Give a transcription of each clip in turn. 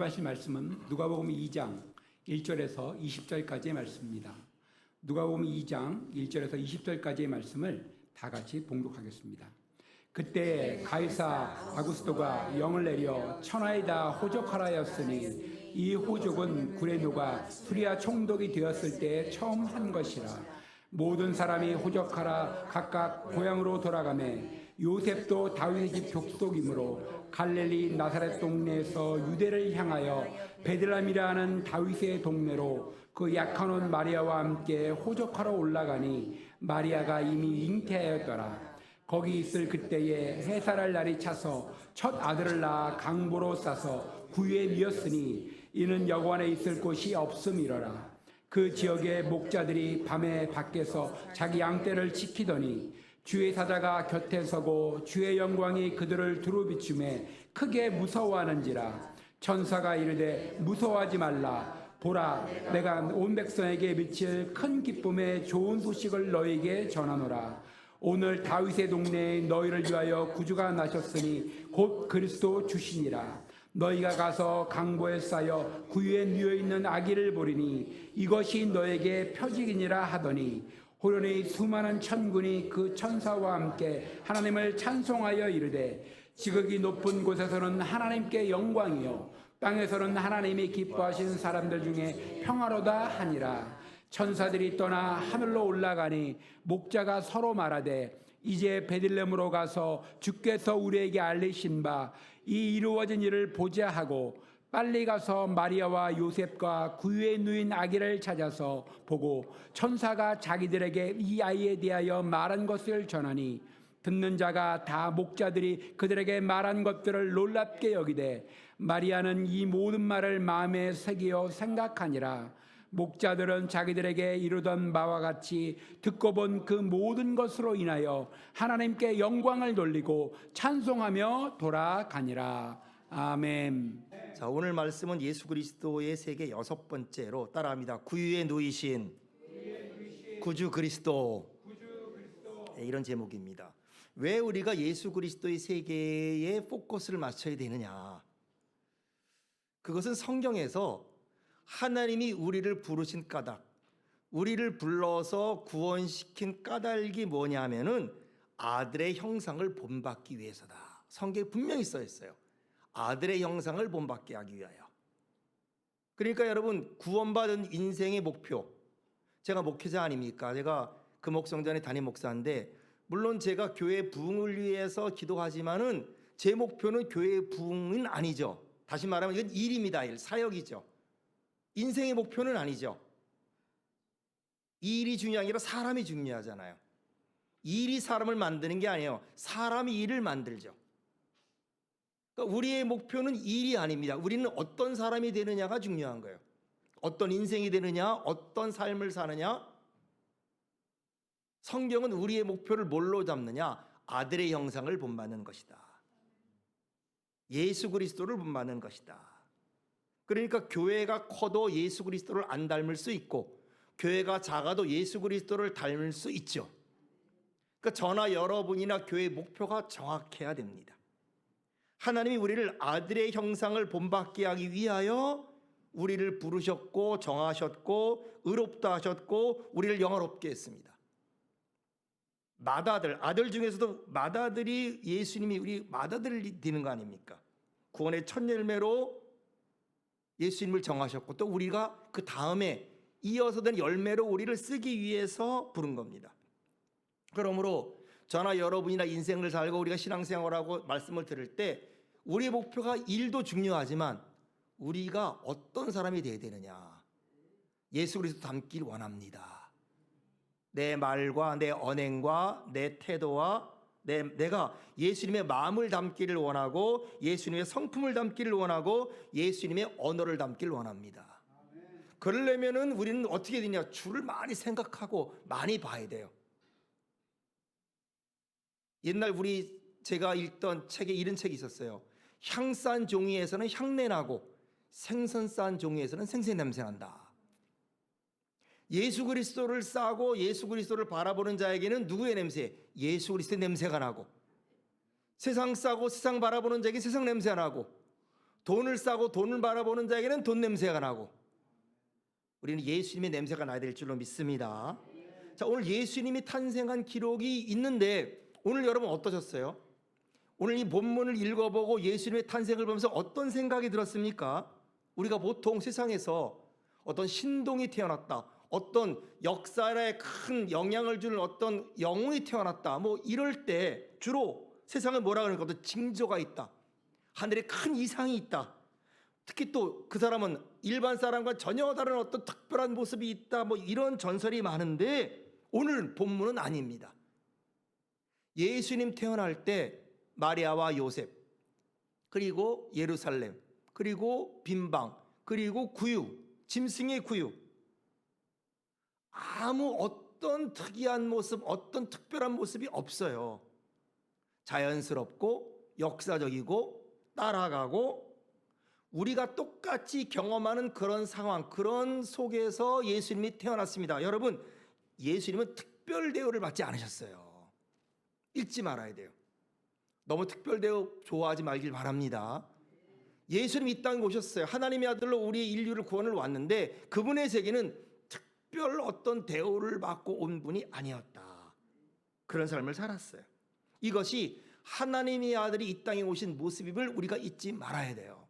봉독하실 말씀은 누가복음 2장 1절에서 20절까지의 말씀입니다. 누가복음 2장 1절에서 20절까지의 말씀을 다 같이 봉독하겠습니다. 그때 가이사 아구스토가 영을 내려 천하에다 호족하라 하였으니 이 호족은 구레노가 수리아 총독이 되었을 때 처음 한 것이라. 모든 사람이 호족하라 각각 고향으로 돌아가매 요셉도 다윗의 집 족속이므로 갈릴리 나사렛 동네에서 유대를 향하여 베들레헴이라 하는 다윗의 동네로 그 약한 마리아와 함께 호족하러 올라가니 마리아가 이미 잉태하였더라. 거기 있을 그때에 해살할 날이 차서 첫 아들을 낳아 강보로 싸서 구유에 미었으니 이는 여관 안에 있을 곳이 없음이러라. 그 지역의 목자들이 밤에 밖에서 자기 양떼를 지키더니 주의 사자가 곁에 서고 주의 영광이 그들을 두루 비추매 크게 무서워하는지라. 천사가 이르되 무서워하지 말라. 보라, 내가 온 백성에게 미칠 큰 기쁨의 좋은 소식을 너희에게 전하노라. 오늘 다윗의 동네에 너희를 위하여 구주가 나셨으니 곧 그리스도 주시니라. 너희가 가서 강보에 쌓여 구유에 누워있는 아기를 보리니 이것이 너에게 표적이니라 하더니 호련히 수많은 천군이 그 천사와 함께 하나님을 찬송하여 이르되 지극히 높은 곳에서는 하나님께 영광이요 땅에서는 하나님이 기뻐하신 사람들 중에 평화로다 하니라. 천사들이 떠나 하늘로 올라가니 목자가 서로 말하되 이제 베들레헴으로 가서 주께서 우리에게 알리신 바 이 이루어진 일을 보자 하고 빨리 가서 마리아와 요셉과 구유에 누인 아기를 찾아서 보고 천사가 자기들에게 이 아이에 대하여 말한 것을 전하니 듣는 자가 다 목자들이 그들에게 말한 것들을 놀랍게 여기되 마리아는 이 모든 말을 마음에 새기어 생각하니라. 목자들은 자기들에게 이르던 바와 같이 듣고 본 그 모든 것으로 인하여 하나님께 영광을 돌리고 찬송하며 돌아가니라. 아멘. 자, 오늘 말씀은 예수 그리스도의 세계 6번째로 따라합니다. 구유에 누이신 구주 그리스도. 이런 제목입니다. 왜 우리가 예수 그리스도의 세계에 포커스를 맞춰야 되느냐? 그것은 성경에서 하나님이 우리를 부르신 까닭, 우리를 불러서 구원시킨 까닭이 뭐냐면은 아들의 형상을 본받기 위해서다. 성경에 분명히 써 있어요. 아들의 형상을 본받게 하기 위하여. 그러니까 여러분, 구원받은 인생의 목표, 제가 목회자 아닙니까? 제가 금옥성전의 담임 목사인데 물론 제가 교회 부흥을 위해서 기도하지만은 제 목표는 교회 부흥은 아니죠. 다시 말하면 이건 일입니다. 일, 사역이죠. 인생의 목표는 아니죠. 이 일이 중요한 게 아니라 사람이 중요하잖아요. 일이 사람을 만드는 게 아니에요. 사람이 일을 만들죠. 그러니까 우리의 목표는 일이 아닙니다. 우리는 어떤 사람이 되느냐가 중요한 거예요. 어떤 인생이 되느냐, 어떤 삶을 사느냐. 성경은 우리의 목표를 뭘로 잡느냐? 아들의 형상을 본받는 것이다. 예수 그리스도를 본받는 것이다. 그러니까 교회가 커도 예수 그리스도를 안 닮을 수 있고 교회가 작아도 예수 그리스도를 닮을 수 있죠. 그러니까 저나 여러분이나 교회의 목표가 정확해야 됩니다. 하나님이 우리를 아들의 형상을 본받게 하기 위하여 우리를 부르셨고 정하셨고 의롭다 하셨고 우리를 영화롭게 했습니다. 맏아들, 아들 중에서도 맏아들이 예수님이 우리 맏아들이 되는 거 아닙니까? 구원의 첫 열매로 예수님을 정하셨고 또 우리가 그 다음에 이어서 된 열매로 우리를 쓰기 위해서 부른 겁니다. 그러므로 저나 여러분이나 인생을 살고 우리가 신앙생활하고 말씀을 들을 때 우리의 목표가 일도 중요하지만 우리가 어떤 사람이 되어야 되느냐. 예수 그리스도 닮길 원합니다. 내 말과 내 언행과 내 태도와 내가 예수님의 마음을 담기를 원하고 예수님의 성품을 담기를 원하고 예수님의 언어를 담기를 원합니다. 그러려면은 우리는 어떻게 되냐? 주를 많이 생각하고 많이 봐야 돼요. 옛날 제가 읽던 책에 이런 책이 있었어요. 향 싼 종이에서는 향내 나고 생선 싼 종이에서는 생선 냄새 난다. 예수 그리스도를 싸고 예수 그리스도를 바라보는 자에게는 누구의 냄새? 예수 그리스도의 냄새가 나고 세상 싸고 세상 바라보는 자에게 세상 냄새가 나고 돈을 싸고 돈을 바라보는 자에게는 돈 냄새가 나고, 우리는 예수님의 냄새가 나야 될 줄로 믿습니다. 자, 오늘 예수님이 탄생한 기록이 있는데 오늘 여러분 어떠셨어요? 오늘 이 본문을 읽어보고 예수님의 탄생을 보면서 어떤 생각이 들었습니까? 우리가 보통 세상에서 어떤 신동이 태어났다, 어떤 역사에 큰 영향을 주는 어떤 영웅이 태어났다, 뭐 이럴 때 주로 세상을 뭐라 그러니까 어떤 징조가 있다, 하늘에 큰 이상이 있다, 특히 또 그 사람은 일반 사람과 전혀 다른 어떤 특별한 모습이 있다, 뭐 이런 전설이 많은데 오늘 본문은 아닙니다. 예수님 태어날 때 마리아와 요셉, 그리고 예루살렘, 그리고 빈방, 그리고 구유, 짐승의 구유, 아무 어떤 특이한 모습, 어떤 특별한 모습이 없어요. 자연스럽고 역사적이고 따라가고 우리가 똑같이 경험하는 그런 상황, 그런 속에서 예수님이 태어났습니다. 여러분, 예수님은 특별 대우를 받지 않으셨어요. 잊지 말아야 돼요. 너무 특별 대우 좋아하지 말길 바랍니다. 예수님이 이 땅에 오셨어요. 하나님의 아들로 우리 인류를 구원을 왔는데 그분의 세계는 특별 어떤 대우를 받고 온 분이 아니었다. 그런 삶을 살았어요. 이것이 하나님의 아들이 이 땅에 오신 모습임을 우리가 잊지 말아야 돼요.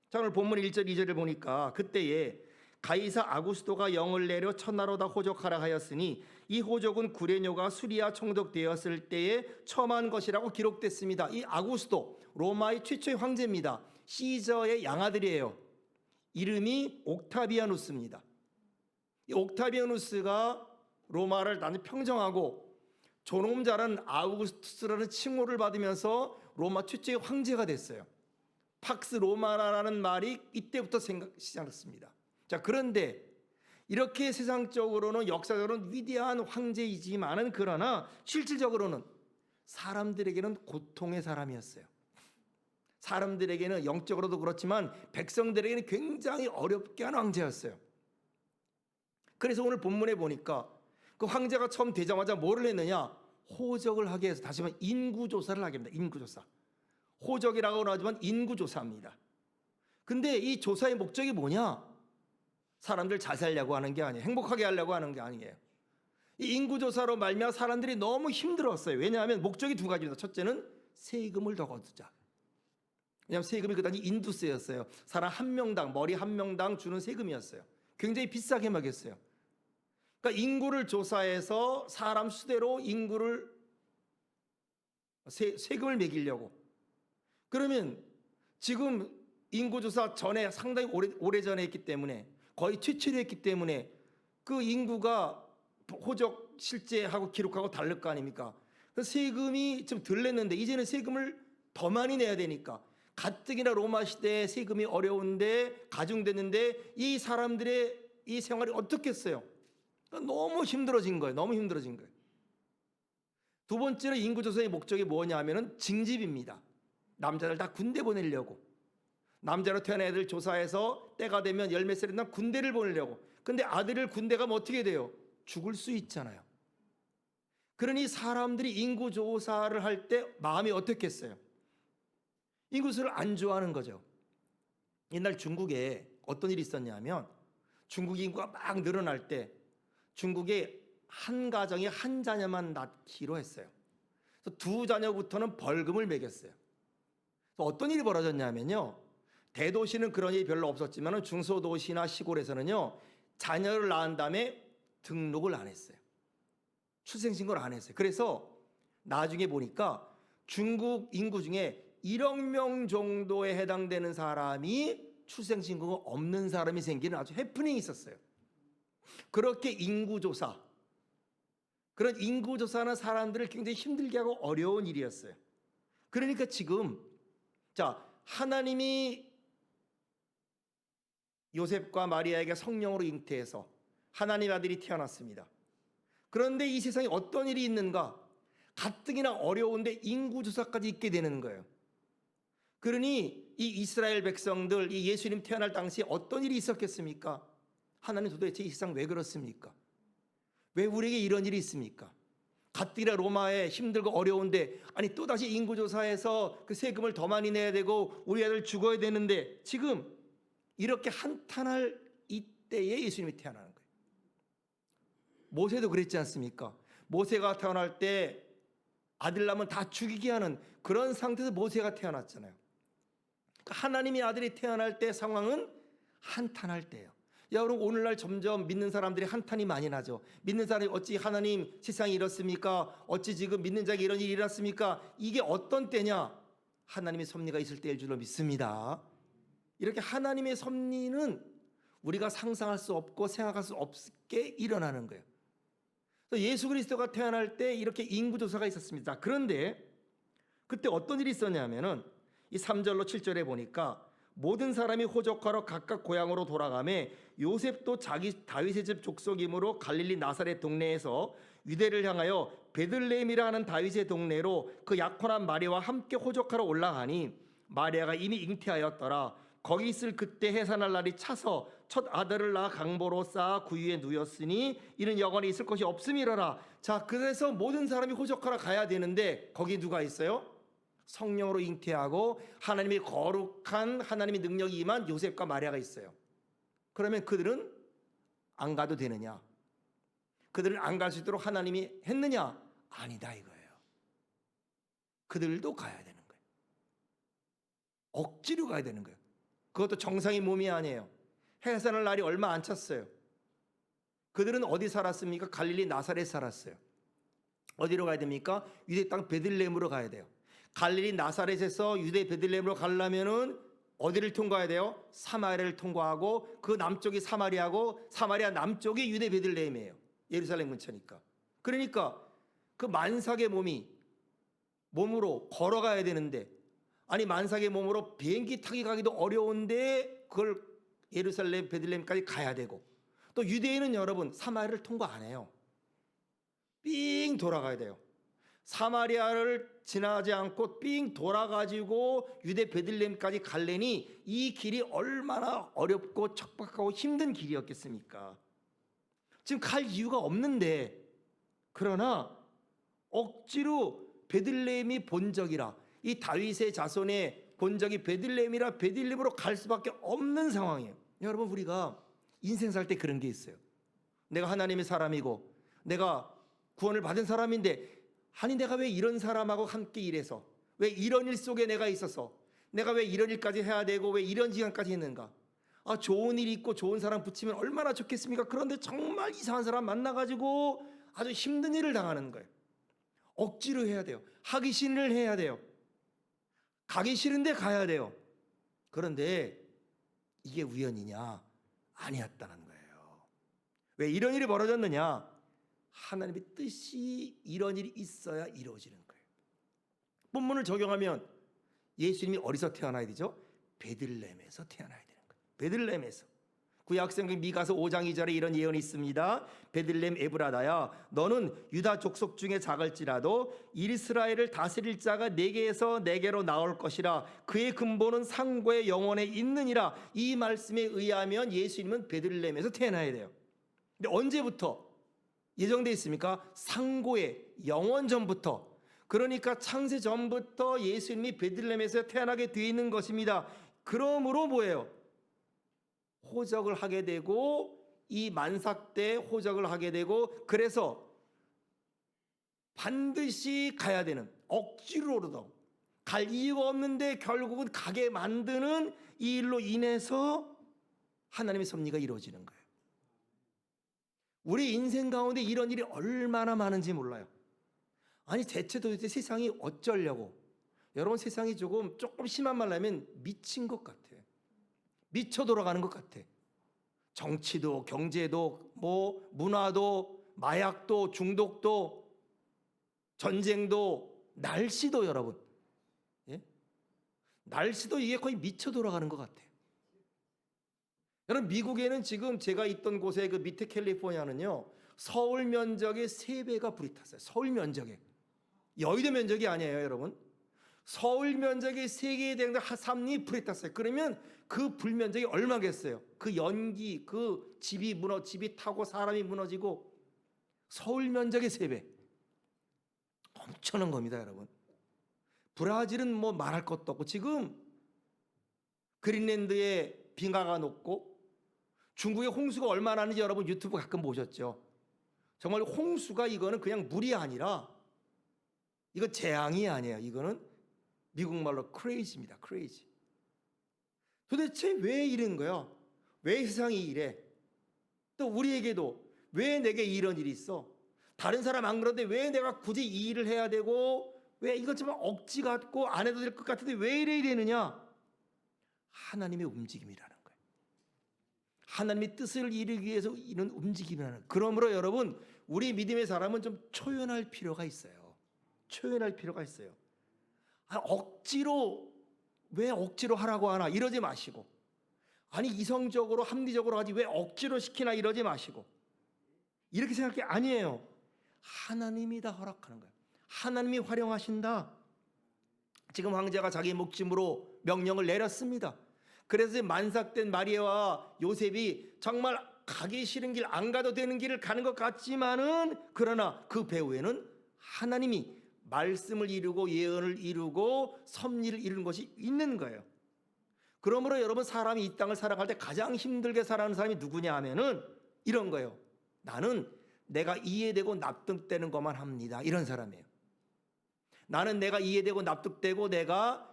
자, 오늘 본문 1절 2절을 보니까 그때에 가이사 아구스도가 영을 내려 천하로 다 호적하라 하였으니 이 호적은 구레뇨가 수리아 총독되었을 때에 처음한 것이라고 기록됐습니다. 이 아구스도 로마의 최초의 황제입니다. 시저의 양아들이에요. 이름이 옥타비아누스입니다. 이 옥타비아누스가 로마를 나는 평정하고 존엄자라는 아우구스투스라는 칭호를 받으면서 로마 최초의 황제가 됐어요. 팍스 로마라는 말이 이때부터 시작했습니다. 자, 그런데 이렇게 세상적으로는 역사적으로는 위대한 황제이지만은 그러나 실질적으로는 사람들에게는 고통의 사람이었어요. 사람들에게는 영적으로도 그렇지만 백성들에게는 굉장히 어렵게 한 황제였어요. 그래서 오늘 본문에 보니까 그 황제가 처음 되자마자 뭐를 했느냐? 호적을 하게 해서 다시 한번 인구조사를 하게 합니다. 인구조사. 호적이라고는 하지만 인구조사입니다. 근데 이 조사의 목적이 뭐냐? 사람들 잘 살려고 하는 게 아니에요. 행복하게 하려고 하는 게 아니에요. 이 인구조사로 말미암아 사람들이 너무 힘들었어요. 왜냐하면 목적이 두 가지입니다. 첫째는 세금을 더 거두자. 왜냐하면 세금이 그다니 인두세였어요. 사람 한 명당, 머리 한 명당 주는 세금이었어요. 굉장히 비싸게 먹였어요. 그러니까 인구를 조사해서 사람 수대로 인구를 세금을 매기려고. 그러면 지금 인구조사 전에 상당히 오래전에 했기 때문에 거의 최초로 했기 때문에 그 인구가 호적 실제하고 기록하고 다를 거 아닙니까? 그 세금이 좀 덜 냈는데 이제는 세금을 더 많이 내야 되니까 가뜩이나 로마 시대에 세금이 어려운데 가중됐는데 이 사람들의 이 생활이 어떻겠어요? 너무 힘들어진 거예요. 너무 힘들어진 거예요. 두 번째로 인구조사의 목적이 뭐냐 하면은 징집입니다. 남자들 다 군대 보내려고. 남자로 태어난 애들 조사해서 때가 되면 열몇 살이 되면 군대를 보내려고. 근데 아들을 군대 가면 어떻게 돼요? 죽을 수 있잖아요. 그러니 사람들이 인구조사를 할 때 마음이 어떻겠어요? 인구수를 안 좋아하는 거죠. 옛날 중국에 어떤 일이 있었냐면 중국 인구가 막 늘어날 때 중국에 한 가정에 한 자녀만 낳기로 했어요. 그래서 두 자녀부터는 벌금을 매겼어요. 그래서 어떤 일이 벌어졌냐면요. 대도시는 그런 일이 별로 없었지만 중소도시나 시골에서는요. 자녀를 낳은 다음에 등록을 안 했어요. 출생신고를 안 했어요. 그래서 나중에 보니까 중국 인구 중에 1억 명 정도에 해당되는 사람이 출생신고가 없는 사람이 생기는 아주 해프닝이 있었어요. 그렇게 인구조사, 그런 인구조사는 사람들을 굉장히 힘들게 하고 어려운 일이었어요. 그러니까 지금 자, 하나님이 요셉과 마리아에게 성령으로 잉태해서 하나님 아들이 태어났습니다. 그런데 이 세상에 어떤 일이 있는가? 가뜩이나 어려운데 인구조사까지 있게 되는 거예요. 그러니 이 이스라엘 백성들, 이 예수님 태어날 당시에 어떤 일이 있었겠습니까? 하나님 도대체 이 세상 왜 그렇습니까? 왜 우리에게 이런 일이 있습니까? 가뜩이나 로마에 힘들고 어려운데, 아니 또다시 인구조사해서 그 세금을 더 많이 내야 되고 우리 애들 죽어야 되는데, 지금 이렇게 한탄할 이때에 예수님이 태어나는 거예요. 모세도 그랬지 않습니까? 모세가 태어날 때 아들 낳으면 다 죽이게 하는 그런 상태에서 모세가 태어났잖아요. 하나님의 아들이 태어날 때 상황은 한탄할 때예요. 여러분, 오늘날 점점 믿는 사람들이 한탄이 많이 나죠. 믿는 사람이 어찌 하나님 세상이 이렇습니까? 어찌 지금 믿는 자에게 이런 일이 일어났습니까? 이게 어떤 때냐? 하나님의 섭리가 있을 때일 줄로 믿습니다. 이렇게 하나님의 섭리는 우리가 상상할 수 없고 생각할 수 없게 일어나는 거예요. 그래서 예수 그리스도가 태어날 때 이렇게 인구조사가 있었습니다. 그런데 그때 어떤 일이 있었냐면은 이 3절로 7절에 보니까 모든 사람이 호적하러 각각 고향으로 돌아가매 요셉도 자기 다윗의 집 족속이므로 갈릴리 나사렛 동네에서 유대를 향하여 베들레헴이라 하는 다윗의 동네로 그 약혼한 마리아와 함께 호적하러 올라가니 마리아가 이미 잉태하였더라. 거기 있을 그때 해산할 날이 차서 첫 아들을 낳아 강보로 쌓아 구유에 누였으니 이는 영원히 있을 것이 없음이라라. 자, 그래서 모든 사람이 호적하러 가야 되는데 거기 누가 있어요? 성령으로 잉태하고 하나님의 거룩한 하나님의 능력이 임한 요셉과 마리아가 있어요. 그러면 그들은 안 가도 되느냐? 그들은 안 갈 수 있도록 하나님이 했느냐? 아니다 이거예요. 그들도 가야 되는 거예요. 억지로 가야 되는 거예요. 그것도 정상의 몸이 아니에요. 해산할 날이 얼마 안 찼어요. 그들은 어디 살았습니까? 갈릴리 나사렛 살았어요. 어디로 가야 됩니까? 유대 땅 베들레헴으로 가야 돼요. 갈릴리 나사렛에서 유대 베들레헴으로 가려면은 어디를 통과해야 돼요? 사마리아를 통과하고 그 남쪽이 사마리아고 사마리아 남쪽이 유대 베들레헴이에요. 예루살렘 근처니까. 그러니까 그 만삭의 몸으로 걸어가야 되는데, 아니 만삭의 몸으로 비행기 타기 가기도 어려운데 그걸 예루살렘 베들레헴까지 가야 되고, 또 유대인은 여러분 사마리아를 통과 안 해요. 삥 돌아가야 돼요. 사마리아를 지나지 않고 삥 돌아가지고 유대 베들레헴까지 갈래니 이 길이 얼마나 어렵고 척박하고 힘든 길이었겠습니까? 지금 갈 이유가 없는데, 그러나 억지로 베들레헴이 본적이라, 이 다윗의 자손의 본적이 베들레헴이라 베들레헴으로 갈 수밖에 없는 상황이에요. 여러분, 우리가 인생 살 때 그런 게 있어요. 내가 하나님의 사람이고 내가 구원을 받은 사람인데, 아니 내가 왜 이런 사람하고 함께 일해서, 왜 이런 일 속에 내가 있어서 내가 왜 이런 일까지 해야 되고 왜 이런 시간까지 했는가? 아, 좋은 일 있고 좋은 사람 붙이면 얼마나 좋겠습니까? 그런데 정말 이상한 사람 만나가지고 아주 힘든 일을 당하는 거예요. 억지로 해야 돼요. 하기 싫은 일을 해야 돼요. 가기 싫은데 가야 돼요. 그런데 이게 우연이냐? 아니었다는 거예요. 왜 이런 일이 벌어졌느냐? 하나님의 뜻이 이런 일이 있어야 이루어지는 거예요. 본문을 적용하면 예수님이 어디서 태어나야 되죠? 베들레헴에서 태어나야 되는 거예요. 베들레헴에서. 구약성경 미가서 5장 2절에 이런 예언이 있습니다. 베들레헴 에브라다야, 너는 유다 족속 중에 작을지라도 이스라엘을 다스릴 자가 네게에서 네게로 나올 것이라. 그의 근본은 상고의 영원에 있느니라. 이 말씀에 의하면 예수님은 베들레헴에서 태어나야 돼요. 근데 언제부터 예정되어 있습니까? 상고의 영원 전부터. 그러니까 창세 전부터 예수님이 베들레헴에서 태어나게 되어 있는 것입니다. 그러므로 뭐예요? 호적을 하게 되고, 이 만삭 때 호적을 하게 되고, 그래서 반드시 가야 되는, 억지로라도 갈 이유가 없는데 결국은 가게 만드는 이 일로 인해서 하나님의 섭리가 이루어지는 거예요. 우리 인생 가운데 이런 일이 얼마나 많은지 몰라요. 아니 대체 도대체 세상이 어쩌려고. 여러분, 세상이 조금 심한 말로 하면 미친 것 같아. 미쳐 돌아가는 것 같아. 정치도 경제도 뭐 문화도 마약도 중독도 전쟁도 날씨도, 여러분, 예? 날씨도 이게 거의 미쳐 돌아가는 것 같아. 여러분, 미국에는 지금 제가 있던 곳에 그 밑에 캘리포니아는요, 서울 면적의 3배가 불이 탔어요. 서울 면적에. 여의도 면적이 아니에요, 여러분. 서울 면적의 3개에 대한 산이 불이 탔어요. 그러면 그 불 면적이 얼마겠어요? 그 연기, 그 집이 타고 사람이 무너지고, 서울 면적의 3배. 엄청난 겁니다, 여러분. 브라질은 뭐 말할 것도 없고 지금 그린랜드에 빙하가 녹고 중국에 홍수가 얼마나 나는지 여러분 유튜브 가끔 보셨죠? 정말 홍수가 이거는 그냥 물이 아니라 이거 재앙이 아니에요. 이거는 미국 말로 crazy입니다. crazy. 도대체 왜 이런 거야? 왜 세상이 이래? 또 우리에게도 왜 내게 이런 일이 있어? 다른 사람 안 그런데 왜 내가 굳이 이 일을 해야 되고 왜 이것 좀 억지 같고 안 해도 될 것 같은데 왜 이래야 되느냐? 하나님의 움직임이라는 거예요. 하나님의 뜻을 이루기 위해서 이런 움직임이라는 거예요. 그러므로 여러분 우리 믿음의 사람은 좀 초연할 필요가 있어요. 초연할 필요가 있어요. 억지로 왜 억지로 하라고 하나 이러지 마시고 아니 이성적으로 합리적으로 하지 왜 억지로 시키나 이러지 마시고 이렇게 생각이 아니에요. 하나님이 다 허락하는 거예요. 하나님이 활용하신다. 지금 황제가 자기 목숨으로 명령을 내렸습니다. 그래서 만삭된 마리아와 요셉이 정말 가기 싫은 길 안 가도 되는 길을 가는 것 같지만은 그러나 그 배후에는 하나님이 말씀을 이루고 예언을 이루고 섭리를 이루는 것이 있는 거예요. 그러므로 여러분 사람이 이 땅을 살아갈 때 가장 힘들게 살아가는 사람이 누구냐 하면은 이런 거예요. 나는 내가 이해되고 납득되는 것만 합니다. 이런 사람이에요. 나는 내가 이해되고 납득되고 내가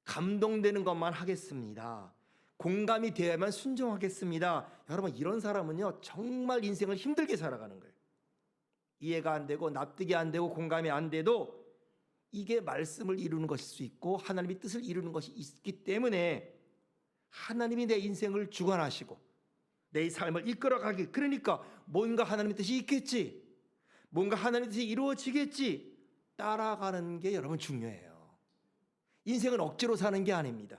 감동되는 것만 하겠습니다. 공감이 되어야만 순종하겠습니다. 여러분 이런 사람은요 정말 인생을 힘들게 살아가는 거예요. 이해가 안 되고 납득이 안 되고 공감이 안 돼도 이게 말씀을 이루는 것일 수 있고 하나님의 뜻을 이루는 것이 있기 때문에 하나님이 내 인생을 주관하시고 내 삶을 이끌어가기 그러니까 뭔가 하나님의 뜻이 있겠지 뭔가 하나님의 뜻이 이루어지겠지 따라가는 게 여러분 중요해요. 인생은 억지로 사는 게 아닙니다.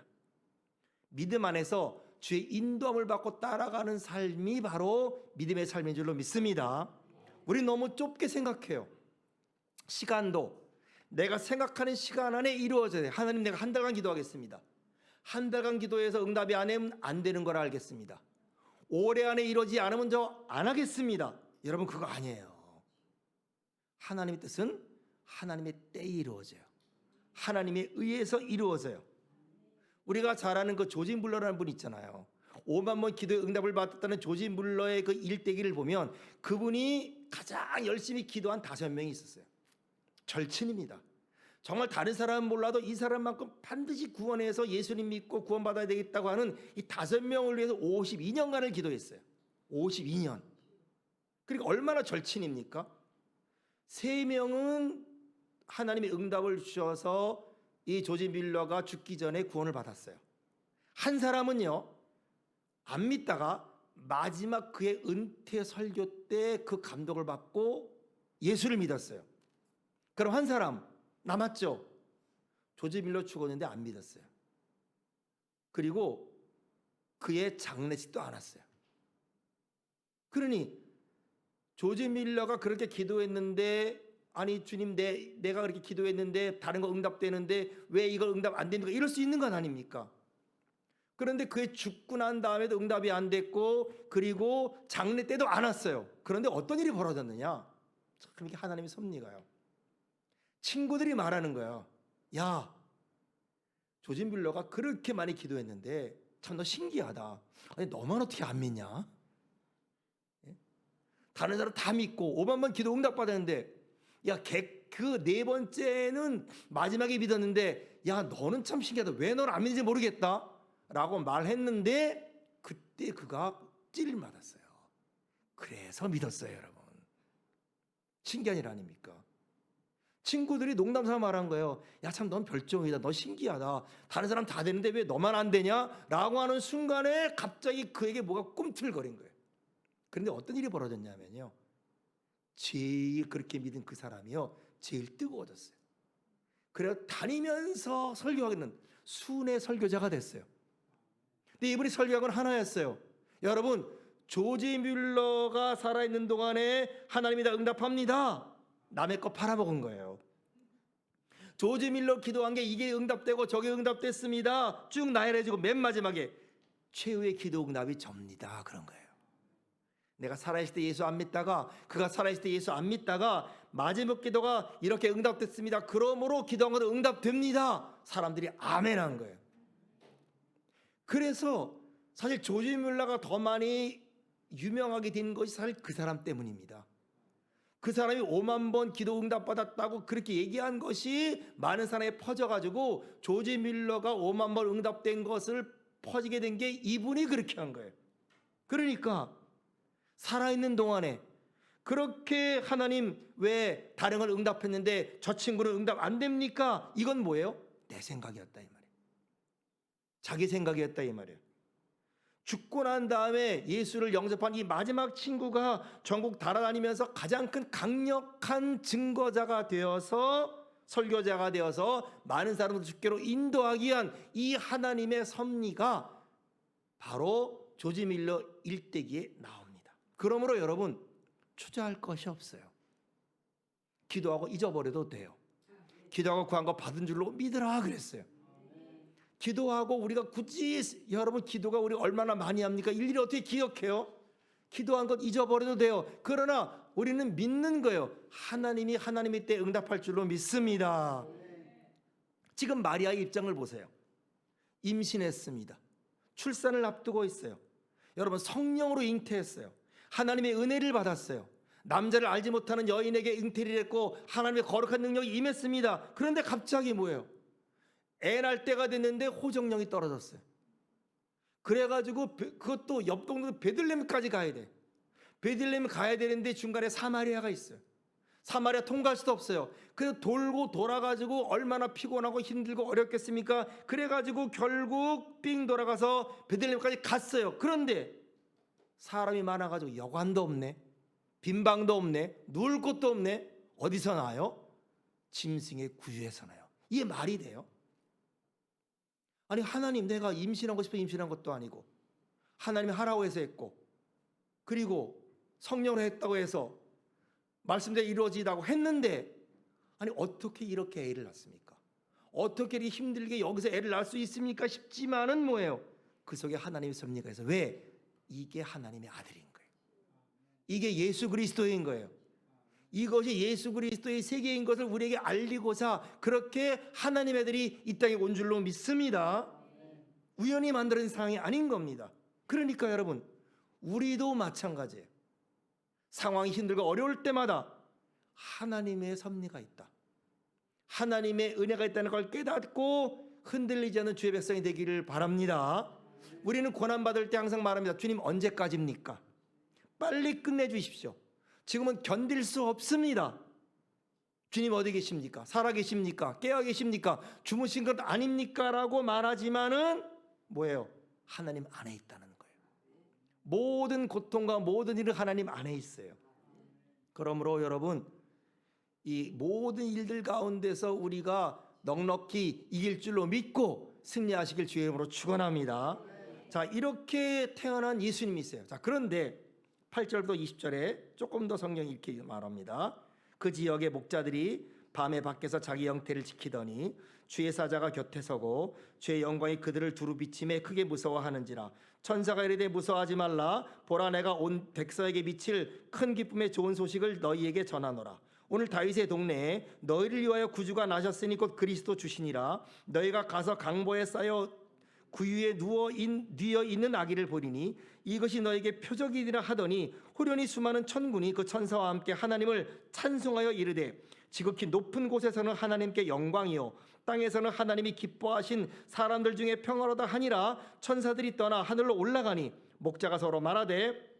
믿음 안에서 주의 인도함을 받고 따라가는 삶이 바로 믿음의 삶인 줄로 믿습니다. 우리 너무 좁게 생각해요. 시간도 내가 생각하는 시간 안에 이루어져야 돼요. 하나님 내가 한 달간 기도하겠습니다. 한 달간 기도해서 응답이 안 되면 안 되는 걸 알겠습니다. 올해 안에 이루어지지 않으면 저 안 하겠습니다. 여러분 그거 아니에요. 하나님의 뜻은 하나님의 때에 이루어져요. 하나님에 의해서 이루어져요. 우리가 잘 아는 그 조지 물러라는 분 있잖아요. 5만 번 기도에 응답을 받았다는 조지 물러의 그 일대기를 보면 그분이 가장 열심히 기도한 5명이 있었어요. 절친입니다. 정말 다른 사람은 몰라도 이 사람만큼 반드시 구원해서 예수님 믿고 구원받아야 되겠다고 하는 이 5명을 위해서 52년간을 기도했어요. 52년. 그러니까 얼마나 절친입니까? 3명은 하나님의 응답을 주셔서 이 조지 밀러가 죽기 전에 구원을 받았어요. 한 사람은요 안 믿다가 마지막 그의 은퇴 설교 때 그 감동을 받고 예수를 믿었어요. 그럼 한 사람 남았죠. 조지 밀러 죽었는데 안 믿었어요. 그리고 그의 장례식도 안 왔어요. 그러니 조지 밀러가 그렇게 기도했는데 아니 주님 내가 그렇게 기도했는데 다른 거 응답되는데 왜 이걸 응답 안 됩니까? 이럴 수 있는 건 아닙니까? 그런데 그의 죽고 난 다음에도 응답이 안 됐고 그리고 장례 때도 안 왔어요. 그런데 어떤 일이 벌어졌느냐? 참 이게 하나님의 섭리가요. 친구들이 말하는 거예요. 야 조지 밀러가 그렇게 많이 기도했는데 참 너 신기하다. 아니 너만 어떻게 안 믿냐? 다른 사람 다 믿고 5만 번 기도 응답 받았는데 야, 그 4번째는 마지막에 믿었는데 야, 너는 참 신기하다. 왜 너는 안 믿는지 모르겠다. 라고 말했는데 그때 그가 찔 맞았어요. 그래서 믿었어요, 여러분. 신기한 일 아닙니까? 친구들이 농담삼아 말한 거예요. 야, 참 넌 별종이다. 너 신기하다. 다른 사람 다 되는데 왜 너만 안 되냐? 라고 하는 순간에 갑자기 그에게 뭐가 꿈틀거린 거예요. 그런데 어떤 일이 벌어졌냐면요. 제일 그렇게 믿은 그 사람이요 제일 뜨거워졌어요. 그래서 다니면서 설교하는 순회 설교자가 됐어요. 근데 이분이 설교한 건 하나였어요. 여러분 조지 뮬러가 살아있는 동안에 하나님이 다 응답합니다. 남의 거 팔아먹은 거예요. 조지 뮬러 기도한 게 이게 응답되고 저게 응답됐습니다. 쭉 나열해주고 맨 마지막에 최후의 기도 응답이 접니다. 그런 거예요. 내가 살아있을 때 예수 안 믿다가, 그가 살아있을 때 예수 안 믿다가 마지막 기도가 이렇게 응답됐습니다. 그러므로 기도한 것도 응답됩니다. 사람들이 아멘한 거예요. 그래서 사실 조지 뮬러가 더 많이 유명하게 된 것이 사실 그 사람 때문입니다. 그 사람이 5만 번 기도 응답받았다고 그렇게 얘기한 것이 많은 사람에 퍼져가지고 조지 뮬러가 5만 번 응답된 것을 퍼지게 된 게 이분이 그렇게 한 거예요. 그러니까 살아있는 동안에 그렇게 하나님 왜 다른 걸 응답했는데 저 친구는 응답 안 됩니까? 이건 뭐예요? 내 생각이었다 이 말이에요. 자기 생각이었다 이 말이에요. 죽고 난 다음에 예수를 영접한 이 마지막 친구가 전국 달아다니면서 가장 큰 강력한 증거자가 되어서, 설교자가 되어서 많은 사람들 주께로 인도하기 위한 이 하나님의 섭리가 바로 조지 밀러 일대기에 나옵니다. 그러므로 여러분 투자할 것이 없어요. 기도하고 잊어버려도 돼요. 기도하고 구한 거 받은 줄로 믿으라 그랬어요. 기도하고 우리가 굳이, 여러분 기도가 우리 얼마나 많이 합니까? 일일이 어떻게 기억해요? 기도한 것 잊어버려도 돼요. 그러나 우리는 믿는 거예요. 하나님이 하나님의 때 응답할 줄로 믿습니다. 지금 마리아의 입장을 보세요. 임신했습니다. 출산을 앞두고 있어요. 여러분 성령으로 잉태했어요. 하나님의 은혜를 받았어요. 남자를 알지 못하는 여인에게 잉태를 했고 하나님의 거룩한 능력이 임했습니다. 그런데 갑자기 뭐예요? 애 낳을 때가 됐는데 호정령이 떨어졌어요. 그래가지고 그것도 옆 동네 베들레헴까지 가야 돼. 베들레헴 가야 되는데 중간에 사마리아가 있어요. 사마리아 통과할 수도 없어요. 그래서 돌고 돌아가지고 얼마나 피곤하고 힘들고 어렵겠습니까? 그래가지고 결국 삥 돌아가서 베들레헴까지 갔어요. 그런데 사람이 많아가지고 여관도 없네, 빈방도 없네, 누울 곳도 없네. 어디서 나요? 짐승의 구유에서 나요. 이게 말이 돼요? 아니 하나님, 내가 임신하고 싶어 임신한 것도 아니고 하나님이 하라고 해서 했고, 그리고 성령으로 했다고 해서 말씀대로 이루어지다고 했는데, 아니 어떻게 이렇게 애를 낳습니까? 어떻게 이렇게 힘들게 여기서 애를 낳을 수 있습니까? 싶지만은 뭐예요? 그 속에 하나님의 섭리가 있어. 왜? 이게 하나님의 아들인 거예요. 이게 예수 그리스도인 거예요. 이것이 예수 그리스도의 세계인 것을 우리에게 알리고자 그렇게 하나님의 아들이 이 땅에 온 줄로 믿습니다. 우연히 만들어진 상황이 아닌 겁니다. 그러니까 여러분, 우리도 마찬가지예요. 상황이 힘들고 어려울 때마다 하나님의 섭리가 있다, 하나님의 은혜가 있다는 걸 깨닫고 흔들리지 않는 주의 백성이 되기를 바랍니다. 우리는 고난받을 때 항상 말합니다. 주님 언제까지입니까? 빨리 끝내주십시오. 지금은 견딜 수 없습니다. 주님 어디 계십니까? 살아 계십니까? 깨어 계십니까? 주무신 것 아닙니까? 라고 말하지만은 뭐예요? 하나님 안에 있다는 거예요. 모든 고통과 모든 일은 하나님 안에 있어요. 그러므로 여러분, 이 모든 일들 가운데서 우리가 넉넉히 이길 줄로 믿고 승리하시길 주의 이름으로 축원합니다. 자, 이렇게 태어난 예수님이 있어요. 자, 그런데 8절부터 20절에 조금 더 성경이 이렇게 말합니다. 그 지역의 목자들이 밤에 밖에서 자기 영태를 지키더니 주의 사자가 곁에 서고 주의 영광이 그들을 두루 비침에 크게 무서워하는지라. 천사가 이르되 무서워하지 말라. 보라, 내가 온 백성에게 미칠 큰 기쁨의 좋은 소식을 너희에게 전하노라. 오늘 다윗의 동네에 너희를 위하여 구주가 나셨으니 곧 그리스도 주시니라. 너희가 가서 강보에 쌓여 구유에 누워 있는 아기를 보리니 이것이 너에게 표적이니라 하더니 후련히 수많은 천군이 그 천사와 함께 하나님을 찬송하여 이르되 지극히 높은 곳에서는 하나님께 영광이요 땅에서는 하나님이 기뻐하신 사람들 중에 평화로다 하니라. 천사들이 떠나 하늘로 올라가니 목자가 서로 말하되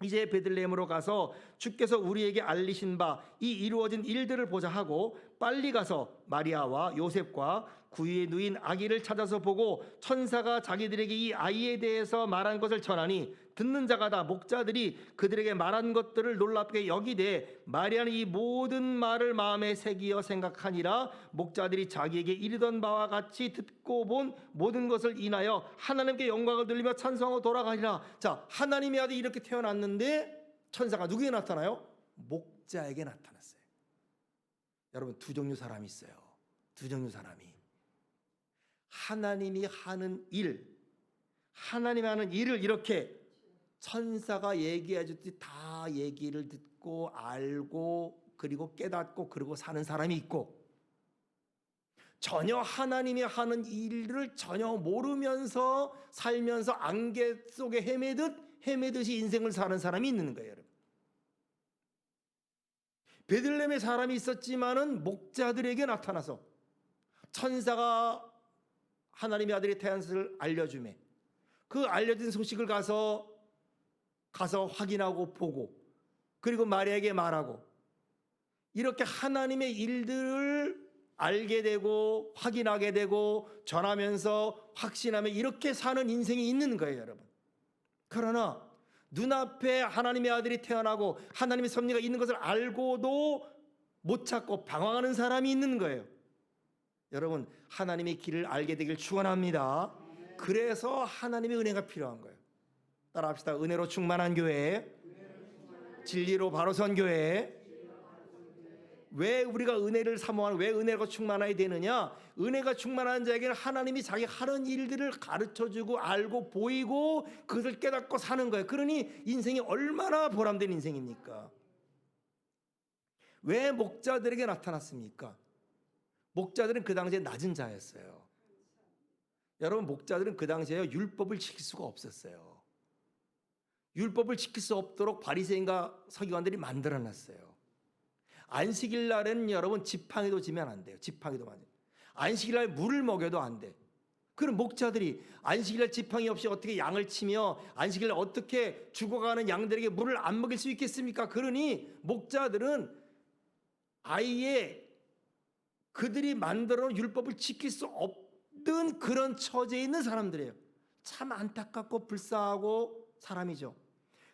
이제 베들레헴으로 가서 주께서 우리에게 알리신 바 이 이루어진 일들을 보자 하고 빨리 가서 마리아와 요셉과 구유에 누인 아기를 찾아서 보고 천사가 자기들에게 이 아이에 대해서 말한 것을 전하니 듣는 자가 다 목자들이 그들에게 말한 것들을 놀랍게 여기되 마리아는 이 모든 말을 마음에 새기어 생각하니라. 목자들이 자기에게 이르던 바와 같이 듣고 본 모든 것을 인하여 하나님께 영광을 돌리며 찬송하고 돌아가니라. 자, 하나님의 아들이 이렇게 태어났는데 천사가 누구에게 나타나요? 목자에게 나타났어요. 여러분, 두 종류 사람이 있어요. 두 종류 사람이. 하나님이 하는 일, 하나님이 하는 일을 이렇게 천사가 얘기해줬듯이 다 얘기를 듣고 알고 그리고 깨닫고 그러고 사는 사람이 있고, 전혀 하나님이 하는 일을 전혀 모르면서 살면서 안개 속에 헤매듯이 인생을 사는 사람이 있는 거예요, 여러분. 베들레헴에 사람이 있었지만은 목자들에게 나타나서 천사가 하나님의 아들이 태어난 것을 알려주매 그 알려진 소식을 가서 확인하고 보고 그리고 마리아에게 말하고, 이렇게 하나님의 일들을 알게 되고 확인하게 되고 전하면서 확신하며 이렇게 사는 인생이 있는 거예요, 여러분. 그러나 눈앞에 하나님의 아들이 태어나고 하나님의 섭리가 있는 것을 알고도 못 찾고 방황하는 사람이 있는 거예요. 여러분, 하나님의 길을 알게 되길 축원합니다. 그래서 하나님의 은혜가 필요한 거예요. 따라합시다. 은혜로 충만한 교회, 진리로 바로 선 교회. 왜 우리가 은혜를 사모하는, 왜 은혜가 충만해야 되느냐? 은혜가 충만한 자에게는 하나님이 자기 하는 일들을 가르쳐주고 알고 보이고 그것을 깨닫고 사는 거예요. 그러니 인생이 얼마나 보람된 인생입니까? 왜 목자들에게 나타났습니까? 목자들은 그 당시에 낮은 자였어요. 여러분, 목자들은 그 당시에 율법을 지킬 수가 없었어요. 율법을 지킬 수 없도록 바리새인과 서기관들이 만들어놨어요. 안식일 날에는 여러분 지팡이도 지면 안 돼요. 지팡이도 맞아요. 안식일 날 물을 먹여도 안 돼. 그럼 목자들이 안식일 날 지팡이 없이 어떻게 양을 치며 안식일 날 어떻게 죽어가는 양들에게 물을 안 먹일 수 있겠습니까? 그러니 목자들은 아예 그들이 만들어 놓은 율법을 지킬 수 없던 그런 처지에 있는 사람들이에요. 참 안타깝고 불쌍하고 사람이죠.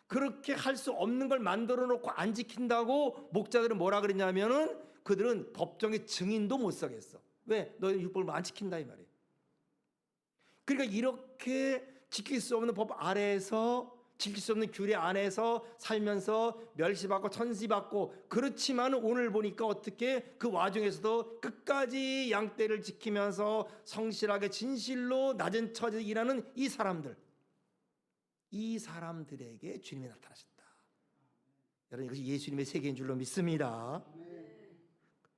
그렇게 할 수 없는 걸 만들어 놓고 안 지킨다고 목자들은 뭐라 그랬냐면은 그들은 법정에 증인도 못 서겠어. 왜? 너희 율법을 안 지킨다 이 말이에요. 그러니까 이렇게 지킬 수 없는 법 아래에서, 지킬 수 없는 규례 안에서 살면서 멸시받고 천시받고, 그렇지만 오늘 보니까 어떻게 그 와중에서도 끝까지 양떼를 지키면서 성실하게 진실로 낮은 처지에 일하는 이 사람들에게 주님이 나타나셨다. 여러분, 이것이 예수님의 세계인 줄로 믿습니다.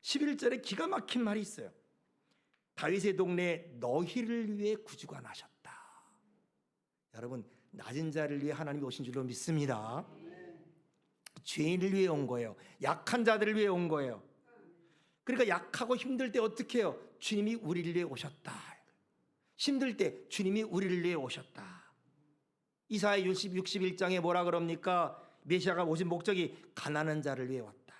11절에 기가 막힌 말이 있어요. 다윗의 동네에 너희를 위해 구주가 나셨다. 여러분, 낮은 자를 위해 하나님이 오신 줄로 믿습니다. 죄인을 위해 온 거예요. 약한 자들을 위해 온 거예요. 그러니까 약하고 힘들 때 어떻게 해요? 주님이 우리를 위해 오셨다. 힘들 때 주님이 우리를 위해 오셨다. 이사야 61장에 뭐라 그럽니까? 메시아가 오신 목적이 가난한 자를 위해 왔다.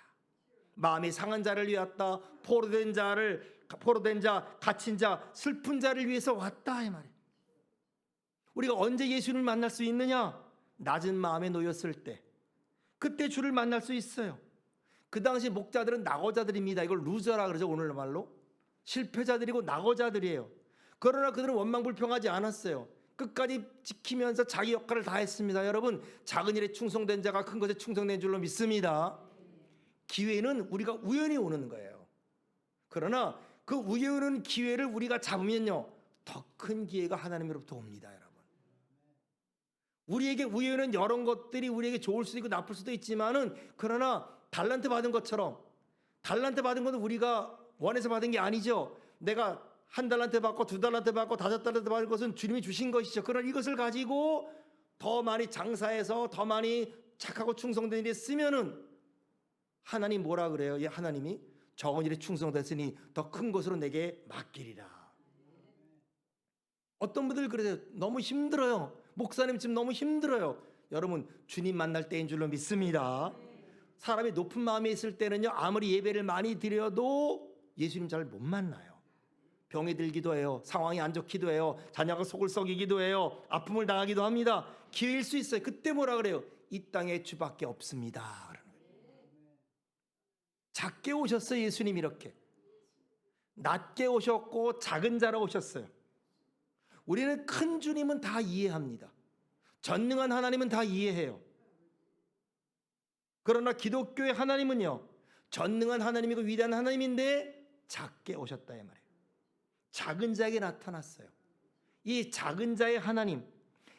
마음이 상한 자를 위해 왔다. 포로된 자, 갇힌 자, 슬픈 자를 위해서 왔다 이 말이에요. 우리가 언제 예수를 만날 수 있느냐? 낮은 마음에 놓였을 때, 그때 주를 만날 수 있어요. 그 당시 목자들은 낙오자들입니다. 이걸 루저라 그러죠, 오늘 말로. 실패자들이고 낙오자들이에요. 그러나 그들은 원망불평하지 않았어요. 끝까지 지키면서 자기 역할을 다했습니다. 여러분, 작은 일에 충성된 자가 큰 것에 충성된 줄로 믿습니다. 기회는 우리가 우연히 오는 거예요. 그러나 그 우연히 오는 기회를 우리가 잡으면요, 더 큰 기회가 하나님으로부터 옵니다. 여러분, 우리에게 우연은 여러 것들이 우리에게 좋을 수도 있고 나쁠 수도 있지만은, 그러나 달란트 받은 것처럼, 달란트 받은 것은 우리가 원해서 받은 게 아니죠. 내가 한 달란트 받고 두 달란트 받고 다섯 달란트 받은 것은 주님이 주신 것이죠. 그러나 이것을 가지고 더 많이 장사해서 더 많이 착하고 충성된 일에 쓰면은 하나님 뭐라 그래요? 하나님이 적은 일에 충성됐으니 더 큰 것으로 내게 맡기리라. 어떤 분들 그러세요. 너무 힘들어요. 목사님 지금 너무 힘들어요. 여러분, 주님 만날 때인 줄로 믿습니다. 사람이 높은 마음에 있을 때는요, 아무리 예배를 많이 드려도 예수님 잘 못 만나요. 병이 들기도 해요. 상황이 안 좋기도 해요. 자녀가 속을 썩이기도 해요. 아픔을 당하기도 합니다. 기회일 수 있어요. 그때 뭐라 그래요? 이 땅에 주밖에 없습니다. 작게 오셨어요. 예수님 이렇게 낮게 오셨고 작은 자로 오셨어요. 우리는 큰 주님은 다 이해합니다. 전능한 하나님은 다 이해해요. 그러나 기독교의 하나님은요, 전능한 하나님이고 위대한 하나님인데 작게 오셨다 이 말이에요. 작은 자에게 나타났어요. 이 작은 자의 하나님,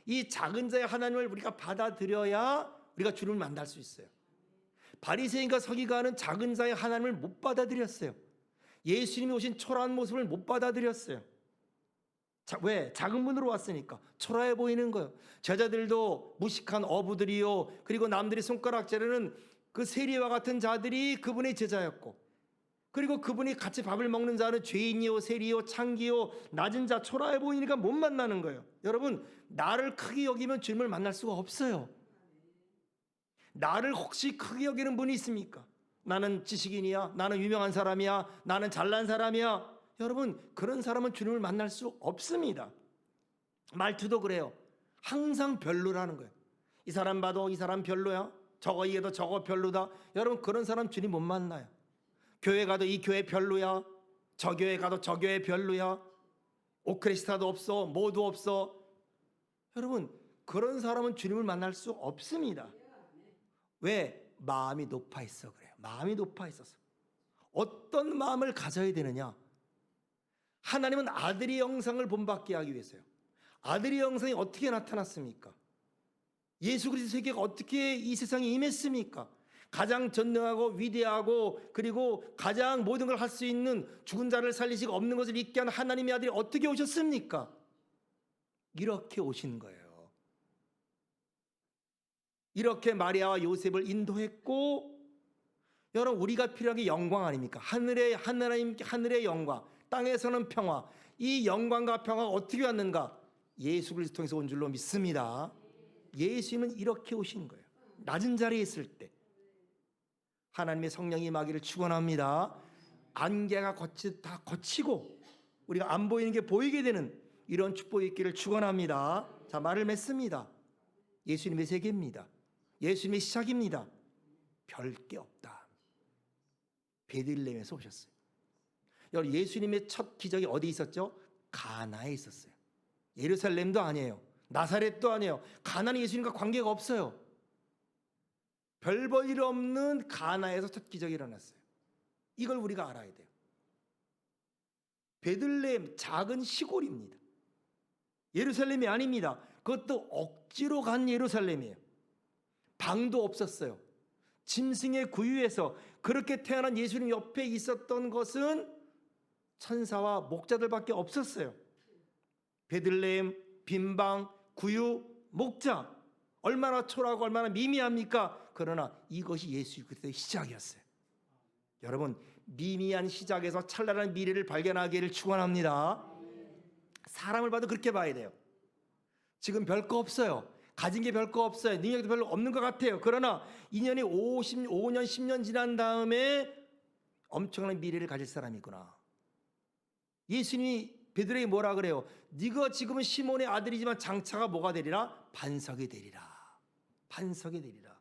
이 작은 자의 하나님을 우리가 받아들여야 우리가 주님을 만날 수 있어요. 바리새인과 서기관은 작은 자의 하나님을 못 받아들였어요. 예수님이 오신 초라한 모습을 못 받아들였어요. 왜? 작은 분으로 왔으니까 초라해 보이는 거예요. 제자들도 무식한 어부들이요, 그리고 남들이 손가락질하는 그 세리와 같은 자들이 그분의 제자였고, 그리고 그분이 같이 밥을 먹는 자는 죄인이요, 세리요, 창기요, 낮은 자, 초라해 보이니까 못 만나는 거예요. 여러분, 나를 크게 여기면 주님을 만날 수가 없어요. 나를 혹시 크게 여기는 분이 있습니까? 나는 지식인이야, 나는 유명한 사람이야, 나는 잘난 사람이야. 여러분, 그런 사람은 주님을 만날 수 없습니다. 말투도 그래요. 항상 별로라는 거예요. 이 사람 봐도 이 사람 별로야, 저거 얘도 저거 별로다. 여러분, 그런 사람 주님 못 만나요. 교회 가도 이 교회 별로야, 저 교회 가도 저 교회 별로야, 오크레스타도 없어, 뭐도 없어. 여러분, 그런 사람은 주님을 만날 수 없습니다. 왜? 마음이 높아 있어 그래요. 마음이 높아 있어서. 어떤 마음을 가져야 되느냐? 하나님은 아들의 형상을 본받게 하기 위해서요. 아들의 형상이 어떻게 나타났습니까? 예수 그리스도 세계가 어떻게 이 세상에 임했습니까? 가장 전능하고 위대하고 그리고 가장 모든 걸 할 수 있는 죽은 자를 살리시고 없는 것을 있게 한 하나님의 아들이 어떻게 오셨습니까? 이렇게 오신 거예요. 이렇게 마리아와 요셉을 인도했고, 여러분, 우리가 필요한 게 영광 아닙니까? 하늘의 영광, 땅에서는 평화. 이 영광과 평화가 어떻게 왔는가? 예수 그리스도 통해서 온 줄로 믿습니다. 예수님은 이렇게 오신 거예요. 낮은 자리에 있을 때 하나님의 성령이 임하기를 축원합니다. 안개가 다 거치고 우리가 안 보이는 게 보이게 되는 이런 축복이 있기를 축원합니다. 자, 말을 맺습니다. 예수님의 세계입니다. 예수님의 시작입니다. 별 게 없다. 베들레헴에서 오셨어요. 여러분, 예수님의 첫 기적이 어디 있었죠? 가나에 있었어요. 예루살렘도 아니에요. 나사렛도 아니에요. 가나는 예수님과 관계가 없어요. 별 볼 일 없는 가나에서 첫 기적이 일어났어요. 이걸 우리가 알아야 돼요. 베들레헴, 작은 시골입니다. 예루살렘이 아닙니다. 그것도 억지로 간 예루살렘이에요. 방도 없었어요. 짐승의 구유에서 그렇게 태어난 예수님 옆에 있었던 것은 천사와 목자들밖에 없었어요. 베들레헴, 빈방, 구유, 목자, 얼마나 초라하고 얼마나 미미합니까? 그러나 이것이 예수 그리스도의 시작이었어요. 여러분, 미미한 시작에서 찬란한 미래를 발견하기를 축원합니다. 사람을 봐도 그렇게 봐야 돼요. 지금 별거 없어요. 가진 게 별거 없어요. 능력도 별로 없는 것 같아요. 그러나 2년이 5년, 10년 지난 다음에 엄청난 미래를 가질 사람이구나. 예수님이 베드로에게 뭐라 그래요? 네가 지금은 시몬의 아들이지만 장차가 뭐가 되리라? 반석이 되리라. 반석이 되리라.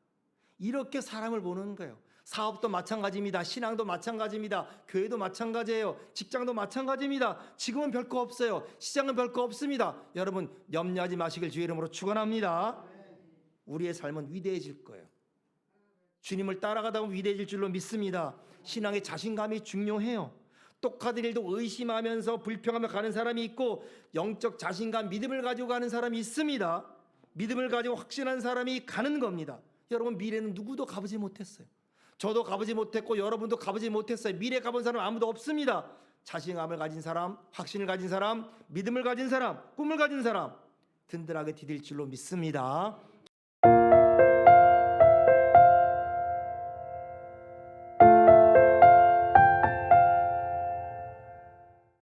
이렇게 사람을 보는 거예요. 사업도 마찬가지입니다. 신앙도 마찬가지입니다. 교회도 마찬가지예요. 직장도 마찬가지입니다. 지금은 별거 없어요. 시장은 별거 없습니다. 여러분, 염려하지 마시길 주의 이름으로 축원합니다. 우리의 삶은 위대해질 거예요. 주님을 따라가다 보면 위대해질 줄로 믿습니다. 신앙의 자신감이 중요해요. 똑같은 일도 의심하면서 불평하며 가는 사람이 있고, 영적 자신감, 믿음을 가지고 가는 사람이 있습니다. 믿음을 가지고 확신한 사람이 가는 겁니다. 여러분, 미래는 누구도 가보지 못했어요. 저도 가보지 못했고 여러분도 가보지 못했어요. 미래 가본 사람 아무도 없습니다. 자신감을 가진 사람, 확신을 가진 사람, 믿음을 가진 사람, 꿈을 가진 사람 든든하게 디딜 줄로 믿습니다.